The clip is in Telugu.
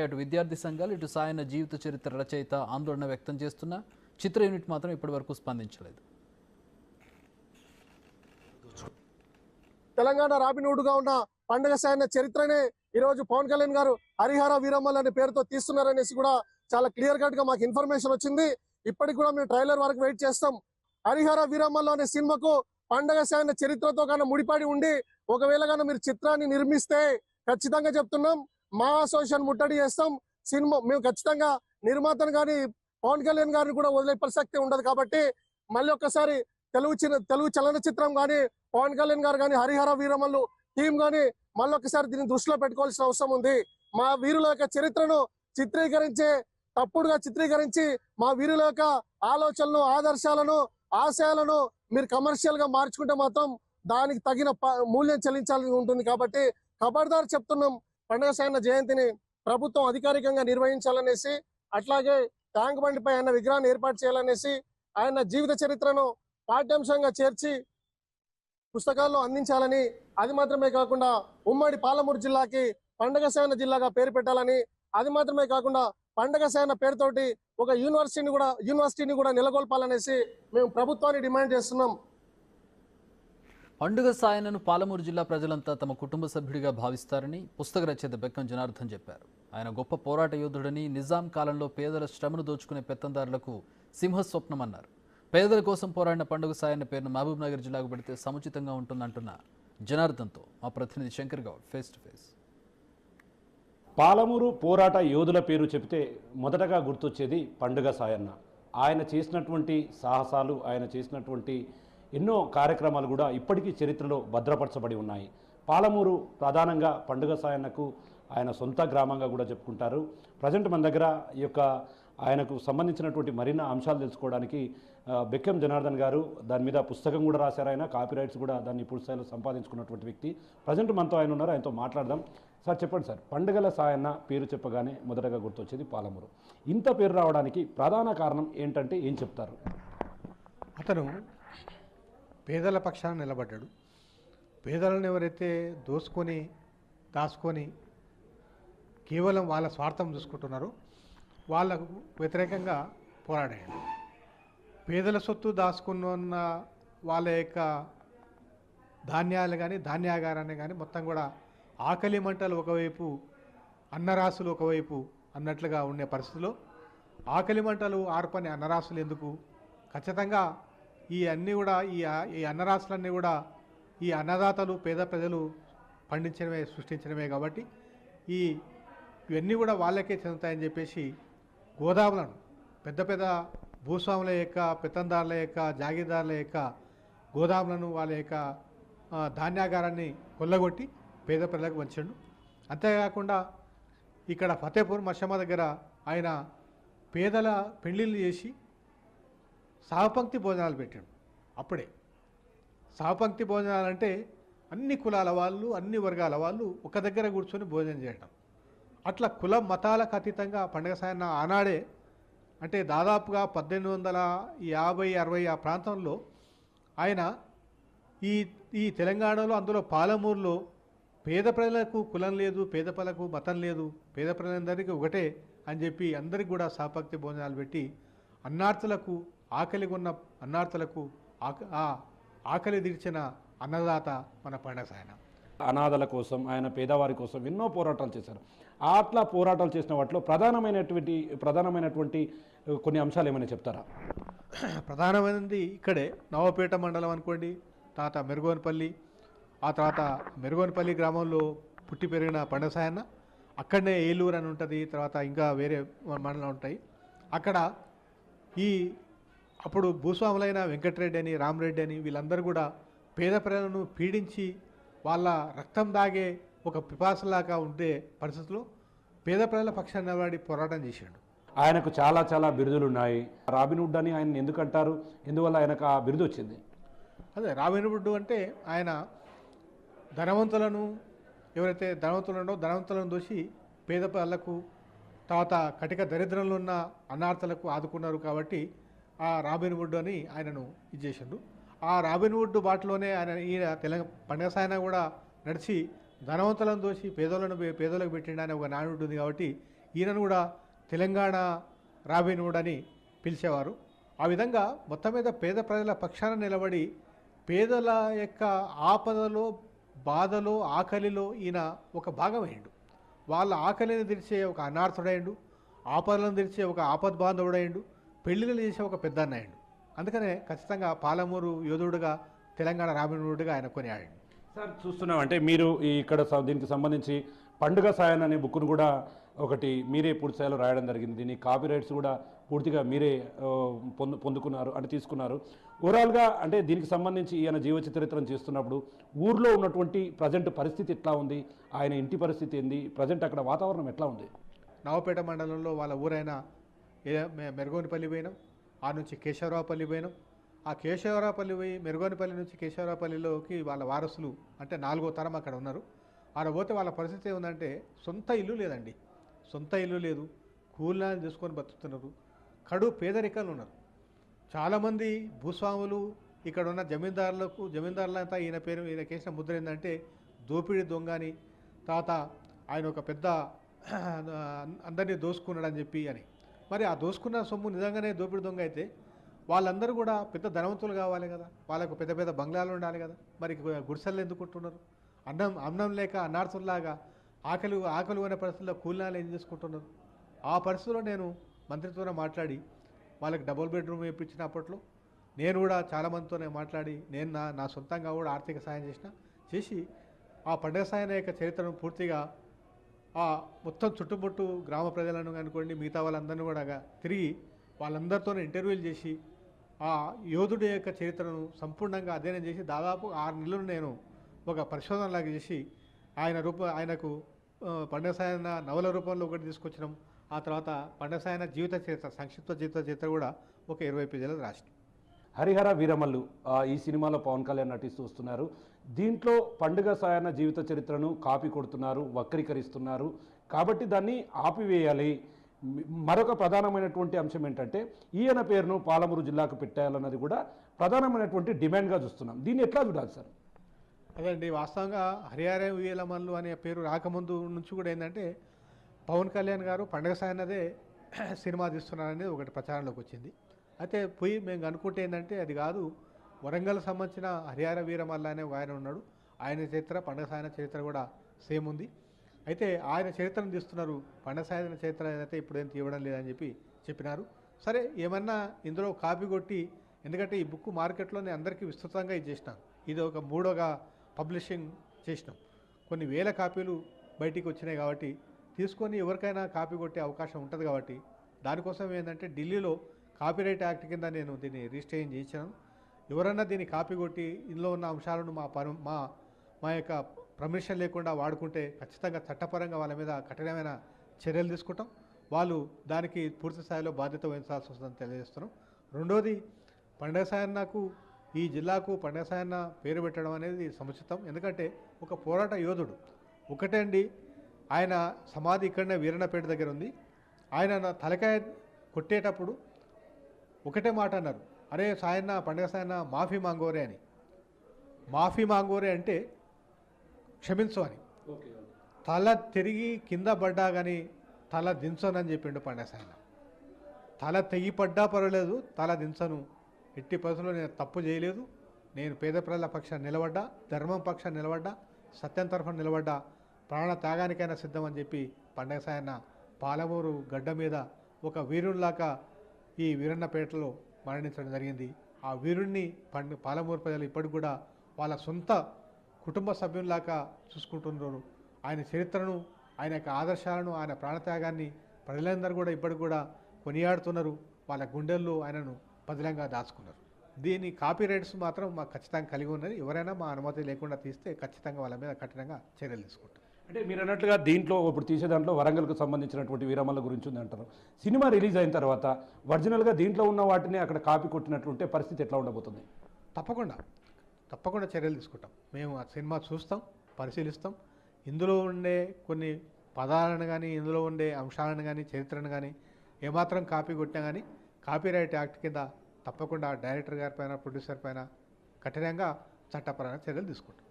అటు విద్యార్థి సంఘాలు ఇటు సాయన జీవిత చరిత్ర రచయిత ఆందోళన వ్యక్తం చేస్తున్న చిత్ర యూనిట్ మాత్రం ఇప్పటివరకు స్పందించలేదు. తెలంగాణ రాబిన్హుడ్గా ఉన్న పండగ సాయన చరిత్రనే ఈరోజు పవన్ కళ్యాణ్ గారు హరిహర వీరమ్మల్ అనే పేరుతో తీస్తున్నారనేసి కూడా చాలా క్లియర్ కట్ గా మాకు ఇన్ఫర్మేషన్ వచ్చింది. ఇప్పటికి కూడా మేము ట్రైలర్ వరకు వెయిట్ చేస్తాం. హరిహర వీరమ్మల్ అనే సినిమాకు పండగ సాయన చరిత్రతో కన్నా ముడిపడి ఉండి ఒకవేళ కన్నా మీరు చిత్రాన్ని నిర్మిస్తే ఖచ్చితంగా చెప్తున్నాం మా అసోసియేషన్ ముట్టడి చేస్తాం. సినిమా మేము ఖచ్చితంగా నిర్మాతను కానీ పవన్ కళ్యాణ్ గారిని కూడా వదిలే ప్రసక్తి ఉండదు. కాబట్టి మళ్ళీ ఒక్కసారి తెలుగు చలనచిత్రం కానీ పవన్ కళ్యాణ్ గారు కానీ హరిహర వీరమల్లు టీం కానీ మళ్ళీ ఒకసారి దీన్ని దృష్టిలో పెట్టుకోవాల్సిన అవసరం ఉంది. మా వీరుల యొక్క చరిత్రను తప్పుడుగా చిత్రీకరించి మా వీరుల యొక్క ఆలోచనలు, ఆదర్శాలను, ఆశయాలను మీరు కమర్షియల్ గా మార్చుకుంటే మాత్రం దానికి తగిన మూల్యం చెల్లించాల్సి ఉంటుంది. కాబట్టి ఖబర్దార్ చెప్తున్నాం, పండగ సాయన జయంతిని ప్రభుత్వం అధికారికంగా నిర్వహించాలనేసి, అట్లాగే ట్యాంక్ బండిపై ఆయన విగ్రహాన్ని ఏర్పాటు చేయాలనేసి, ఆయన జీవిత చరిత్రను పాఠ్యాంశంగా చేర్చి పుస్తకాల్లో అందించాలని, అది మాత్రమే కాకుండా ఉమ్మడి పాలమూరు జిల్లాకి పండగ సాయన జిల్లాగా పేరు పెట్టాలని, అది మాత్రమే కాకుండా పండగ సాయన పేరుతోటి ఒక యూనివర్సిటీని కూడా నెలకొల్పాలనేసి మేము ప్రభుత్వాన్ని డిమాండ్ చేస్తున్నాం. పండుగ సాయనను పాలమూరు జిల్లా ప్రజలంతా తమ కుటుంబ సభ్యుడిగా భావిస్తారని పుస్తక రచయిత బెక్కం జనార్దన్ చెప్పారు. ఆయన గొప్ప పోరాట యోధుడని, నిజాం కాలంలో పేదల శ్రమను దోచుకునే పెత్తందారులకు సింహస్వప్నమన్నారు. పేదల కోసం పోరాడిన పండుగ సాయన్న పేరును మహబూబ్ నగర్ జిల్లాకు పెడితే సముచితంగా ఉంటుందంటున్న జనార్దన్తో మా ప్రతినిధి Shankar Goud face to face. Palamuru పోరాట యోధుల పేరు చెబితే మొదటగా గుర్తొచ్చేది పండుగ సాయన్న. ఆయన చేసినటువంటి సాహసాలు, ఆయన చేసినటువంటి ఎన్నో కార్యక్రమాలు కూడా ఇప్పటికీ చరిత్రలో భద్రపరచబడి ఉన్నాయి. పాలమూరు ప్రధానంగా పండుగ సాయన్నకు ఆయన సొంత గ్రామంగా కూడా చెప్పుకుంటారు. ప్రజెంట్ మన దగ్గర ఈ యొక్క ఆయనకు సంబంధించినటువంటి మరిన్ని అంశాలు తెలుసుకోవడానికి బెక్కం జనార్దన్ గారు దాని మీద పుస్తకం కూడా రాశారు. ఆయన కాపీరైట్స్ కూడా దాన్ని పూర్తి స్థాయిలో సంపాదించుకున్నటువంటి వ్యక్తి. ప్రజెంట్ మనతో ఆయన ఉన్నారు, ఆయనతో మాట్లాడదాం. సార్ చెప్పండి సార్, పండుగల సాయన్న పేరు చెప్పగానే మొదటగా గుర్తొచ్చేది పాలమూరు. ఇంత పేరు రావడానికి ప్రధాన కారణం ఏంటంటే ఏం చెప్తారు? అతను పేదల పక్షాన నిలబడ్డాడు. పేదలను ఎవరైతే దాచుకొని కేవలం వాళ్ళ స్వార్థం చూసుకుంటున్నారో వాళ్ళకు వ్యతిరేకంగా పోరాడాడు. పేదల సొత్తు దాచుకున్న వాళ్ళ యొక్క ధాన్యాలు కానీ, ధాన్యాగారాన్ని కానీ మొత్తం కూడా ఆకలి మంటలు ఒకవైపు, అన్నరాసులు ఒకవైపు అన్నట్లుగా ఉండే పరిస్థితిలో ఆకలి మంటలు ఆర్పని అన్నరాసులు ఎందుకు? ఖచ్చితంగా ఈ అన్నీ కూడా ఈ అన్నరాశులన్నీ కూడా ఈ అన్నదాతలు, పేద ప్రజలు పండించడమే, సృష్టించడమే. కాబట్టి ఇవన్నీ కూడా వాళ్ళకే చెందుతాయని చెప్పేసి గోదాములను, పెద్ద పెద్ద భూస్వాముల యొక్క, పెత్తందారుల యొక్క, జాగీర్దారుల యొక్క గోదాములను, వాళ్ళ యొక్క ధాన్యాగారాన్ని కొల్లగొట్టి పేద ప్రజలకు పంచాడు. అంతేకాకుండా ఇక్కడ ఫతేపూర్ మషమ్మ దగ్గర ఆయన పేదల పెళ్లిళ్ళు చేసి సహపంక్తి భోజనాలు పెట్టాడు. అప్పుడే సహపంక్తి భోజనాలు అంటే అన్ని కులాల వాళ్ళు, అన్ని వర్గాల వాళ్ళు ఒక దగ్గర కూర్చొని భోజనం చేయటం. అట్లా కుల మతాలకు అతీతంగా పండగ సాయన్న ఆనాడే, అంటే దాదాపుగా 1850-60 ఆ ప్రాంతంలో ఆయన ఈ తెలంగాణలో, అందులో పాలమూరులో పేద ప్రజలకు కులం లేదు, పేద ప్రజలకు మతం లేదు, పేద ప్రజలందరికీ ఒకటే అని చెప్పి అందరికి కూడా సహపంక్తి భోజనాలు పెట్టి అన్నార్థులకు, ఆకలిగా ఉన్న అన్నార్థులకు ఆకలి తీర్చిన అన్నదాత మన పండగ సాయన. అనాథల కోసం, ఆయన పేదవారి కోసం ఎన్నో పోరాటాలు చేశారు. అట్లా పోరాటాలు చేసిన వాటిలో ప్రధానమైనటువంటి కొన్ని అంశాలు ఏమైనా చెప్తారా? ప్రధానమైనది ఇక్కడే నవపేట మండలం అనుకోండి, తర్వాత మెరుగోనపల్లి, ఆ తర్వాత మెరుగోనపల్లి గ్రామంలో పుట్టి పెరిగిన పండగ సాయన్న. అక్కడనే ఏలూరు అని ఉంటుంది, తర్వాత ఇంకా వేరే మండలం ఉంటాయి. అక్కడ అప్పుడు భూస్వాములైన వెంకటరెడ్డి అని, రామరెడ్డి అని వీళ్ళందరూ కూడా పేద ప్రజలను పీడించి వాళ్ళ రక్తం దాగే ఒక పిపాసలాగా ఉండే పరిస్థితుల్లో పేద ప్రజల పక్షాన్ని నిలబడి పోరాటం చేశాడు. ఆయనకు చాలా చాలా బిరుదులు ఉన్నాయి. రాబిన్హుడ్ అని ఆయన ఎందుకు అంటారు? ఎందువల్ల ఆయనకు ఆ బిరుదు వచ్చింది? అదే రాబిన్హుడ్ అంటే ఆయన ధనవంతులను, ఎవరైతే ధనవంతులను దోషి పేద ప్రజలకు, తర్వాత కటిక దరిద్రంలో ఉన్న అనార్థులకు ఆదుకున్నారు. కాబట్టి ఆ రాబిన్హుడ్ అని ఆయనను ఇచ్చేసిండు. ఆ రాబిన్హుడ్ బాటలోనే పండగ సాయన కూడా నడిచి ధనవంతులను దోషి పేదలకు పెట్టిండు అనే ఒక నానుడు ఉంది. కాబట్టి ఈయనను కూడా తెలంగాణ రాబిన్ హుడ్ అని పిలిచేవారు. ఆ విధంగా మొత్తం మీద పేద ప్రజల పక్షాన నిలబడి పేదల యొక్క ఆపదలో, బాధలో, ఆకలిలో ఈయన ఒక భాగమయ్యాడు. వాళ్ళ ఆకలిని తీర్చే ఒక అనార్థుడైండు, ఆపదలను తీర్చే ఒక ఆపద్ బాంధవుడైండు, పెళ్లిళ్ళు చేసే ఒక పెద్దన్న అయ్యిండు. అందుకనే ఖచ్చితంగా పాలమూరు యోధుడుగా, తెలంగాణ రాబిన్ హుడ్గా ఆయన కొనియాడండి. సార్ చూస్తున్నాం అంటే మీరు ఇక్కడ దీనికి సంబంధించి పండుగ సాయన్ అనే బుక్ను కూడా ఒకటి మీరే పూర్తి స్థాయిలో రాయడం జరిగింది. దీని కాపీ రైట్స్ కూడా పూర్తిగా మీరే పొందుకున్నారు అంటే తీసుకున్నారు. ఓవరాల్గా అంటే దీనికి సంబంధించి ఈయన జీవ చరిత్రను చేస్తున్నప్పుడు ఊర్లో ఉన్నటువంటి ప్రజెంట్ పరిస్థితి ఎట్లా ఉంది, ఆయన ఇంటి పరిస్థితి ఏంది, ప్రజెంట్ అక్కడ వాతావరణం ఎట్లా ఉంది? నవపేట మండలంలో వాళ్ళ ఊరైన మెరుగోనిపల్లి పోయినాం, ఆ నుంచి కేశవరావుపల్లి పోయినాం. ఆ కేశవరావుపల్లి పోయి మెరుగోనిపల్లి నుంచి కేశవరావుపల్లిలోకి వాళ్ళ వారసులు అంటే 4వ తరం అక్కడ ఉన్నారు. ఆడ పోతే వాళ్ళ పరిస్థితి ఏముందంటే సొంత ఇల్లు లేదండి, సొంత ఇల్లు లేదు, కూలినాలు తీసుకొని బతుకుతున్నారు, కడు పేదరికాలు ఉన్నారు. చాలామంది భూస్వాములు ఇక్కడ ఉన్న జమీందారులంతా ఈయన కేసిన ముద్ర ఏంటంటే దోపిడీ దొంగ అని, తర్వాత ఆయన ఒక పెద్ద అందరినీ దోసుకున్నాడని చెప్పి అని. మరి ఆ దోసుకున్న సొమ్ము నిజంగానే దోపిడీ దొంగ అయితే వాళ్ళందరూ కూడా పెద్ద ధనవంతులు కావాలి కదా, వాళ్ళకు పెద్ద పెద్ద బంగ్లాలు ఉండాలి కదా, మరి గుడిసెలు ఎందుకు ఉంటున్నారు? అన్నం లేక అన్నార్థుల్లాగా ఆకలి అనే పరిస్థితుల్లో కూలినాలు ఏం చేసుకుంటున్నారు? ఆ పరిస్థితుల్లో నేను మంత్రితోనే మాట్లాడి వాళ్ళకి డబుల్ బెడ్రూమ్ ఇప్పించినప్పట్లో నేను కూడా చాలామందితోనే మాట్లాడి నేను నా సొంతంగా కూడా ఆర్థిక సాయం చేసి ఆ పండుగ సాయం యొక్క చరిత్రను పూర్తిగా ఆ మొత్తం చుట్టుముట్టు గ్రామ ప్రజలను అనుకోండి, మిగతా వాళ్ళందరినీ కూడా తిరిగి వాళ్ళందరితోనే ఇంటర్వ్యూలు చేసి ఆ యోధుడి యొక్క చరిత్రను సంపూర్ణంగా అధ్యయనం చేసి దాదాపు 6 నెలలు నేను ఒక పరిశోధనలాగా చేసి ఆయనకు పండుగ సాయన నవల రూపంలో ఒకటి తీసుకొచ్చినాం. ఆ తర్వాత పండుగ సాయన జీవిత చరిత్ర, సంక్షిప్త జీవిత చరిత్ర కూడా ఒక 20 పేజీలు రాసినాం. హరిహర వీరమల్లు ఈ సినిమాలో పవన్ కళ్యాణ్ నటిస్తూ వస్తున్నారు. దీంట్లో పండుగ సాయన జీవిత చరిత్రను కాపీ కొడుతున్నారు, వక్రీకరిస్తున్నారు, కాబట్టి దాన్ని ఆపివేయాలి. మరొక ప్రధానమైనటువంటి అంశం ఏంటంటే ఈయన పేరును పాలమూరు జిల్లాకు పెట్టాలన్నది కూడా ప్రధానమైనటువంటి డిమాండ్గా చూస్తున్నాం. దీన్ని ఎట్లా చూడాలి సార్? అదే అండి, వాస్తవంగా హరిహర వీరమల్లు అనే పేరు రాకముందు నుంచి కూడా ఏంటంటే పవన్ కళ్యాణ్ గారు పండుగ సాయనదే సినిమా తీస్తున్నారనేది ఒకటి ప్రచారంలోకి వచ్చింది. అయితే పోయి మేము అనుకుంటే ఏంటంటే అది కాదు, వరంగల్ సంబంధించిన హరిహర వీరమల్ల అనే ఒక ఆయన ఉన్నాడు, ఆయన చరిత్ర పండుగ సాయన చరిత్ర కూడా సేమ్ ఉంది. అయితే ఆయన చరిత్రను తీస్తున్నారు, పండుగ సాయన చరిత్ర అయితే ఇప్పుడేం తీయడం లేదని చెప్పినారు. సరే ఏమన్నా ఇందులో కాపీ కొట్టి, ఎందుకంటే ఈ బుక్ మార్కెట్లోనే అందరికీ విస్తృతంగా ఇచ్చేసినాం, ఇది ఒక 3వ పబ్లిషింగ్ చేసినాం, కొన్ని వేల కాపీలు బయటికి వచ్చినాయి కాబట్టి తీసుకొని ఎవరికైనా కాపీ కొట్టే అవకాశం ఉంటుంది. కాబట్టి దానికోసం ఏంటంటే ఢిల్లీలో కాపీరైట్ యాక్ట్ కింద నేను దీన్ని రిజిస్ట్రేషన్ చేయించాను. ఎవరన్నా దీన్ని కాపీ కొట్టి ఇందులో ఉన్న అంశాలను మా యొక్క పర్మిషన్ లేకుండా వాడుకుంటే ఖచ్చితంగా చట్టపరంగా వాళ్ళ మీద కఠినమైన చర్యలు తీసుకుంటాం. వాళ్ళు దానికి పూర్తి స్థాయిలో బాధ్యత వహించాల్సి వస్తుందని తెలియజేస్తున్నాం. రెండోది, పండుగ సాయన్నకు ఈ జిల్లాకు పండుగ సాయన్న పేరు పెట్టడం అనేది సముచితం. ఎందుకంటే ఒక పోరాట యోధుడు. ఒకటే అండి, ఆయన సమాధి ఇక్కడనే వీరన్నపేట దగ్గర ఉంది. ఆయన తలకాయ కొట్టేటప్పుడు ఒకటే మాట అన్నారు, అరే సాయన్న, పండుగ సాయన్న మాఫీ మాంగోరే అని. మాఫీ మాంగోరే అంటే క్షమించు అని. తల తిరిగి కింద పడ్డా కానీ తల దించనని చెప్పిండు పండుగ సాయన్న. తల తెగి పడ్డా పర్వాలేదు, తల దించను, ఎట్టి పరిస్థితుల్లో నేను తప్పు చేయలేదు, నేను పేద ప్రజల పక్షాన్ని నిలబడ్డా, ధర్మం పక్షాన్ని నిలబడ్డా, సత్యం తరఫున నిలబడ్డా, ప్రాణ త్యాగానికైనా సిద్ధం అని చెప్పి పండుగ సాయన్న పాలమూరు గడ్డ మీద ఒక వీరునిలాగా ఈ వీరన్నపేటలో మరణించడం జరిగింది. ఆ వీరుణ్ణి పాలమూరు ప్రజలు ఇప్పటికి కూడా వాళ్ళ సొంత కుటుంబ సభ్యుల్లాగా చూసుకుంటున్నారు. ఆయన చరిత్రను, ఆయన యొక్క ఆదర్శాలను, ఆయన ప్రాణత్యాగాన్ని ప్రజలందరూ కూడా ఇప్పటికి కూడా కొనియాడుతున్నారు. వాళ్ళ గుండెల్లో ఆయనను పదిలంగా దాచుకున్నారు. దీని కాపీ రైట్స్ మాత్రం మాకు ఖచ్చితంగా కలిగి ఉన్నది. ఎవరైనా మా అనుమతి లేకుండా తీస్తే ఖచ్చితంగా వాళ్ళ మీద కఠినంగా చర్యలు తీసుకుంటాం. అంటే మీరు అన్నట్లుగా దీంట్లో ఇప్పుడు తీసే దాంట్లో వరంగల్కు సంబంధించినటువంటి వీరమల్ల గురించి ఉంది అంటారు. సినిమా రిలీజ్ అయిన తర్వాత ఒరిజినల్గా దీంట్లో ఉన్న వాటిని అక్కడ కాపీ కొట్టినట్లుంటే పరిస్థితి ఎట్లా ఉండబోతుంది? తప్పకుండా చర్యలు తీసుకుంటాం. మేము ఆ సినిమా చూస్తాం, పరిశీలిస్తాం. ఇందులో ఉండే కొన్ని పదాలను కానీ, ఇందులో ఉండే అంశాలను కానీ, చరిత్రను కానీ ఏమాత్రం కాపీ కొట్టినా కానీ కాపీరైట్ యాక్ట్ కింద తప్పకుండా డైరెక్టర్ గారి పైన, ప్రొడ్యూసర్ పైన కఠినంగా చట్టపరమైన చర్యలు తీసుకుంటాం.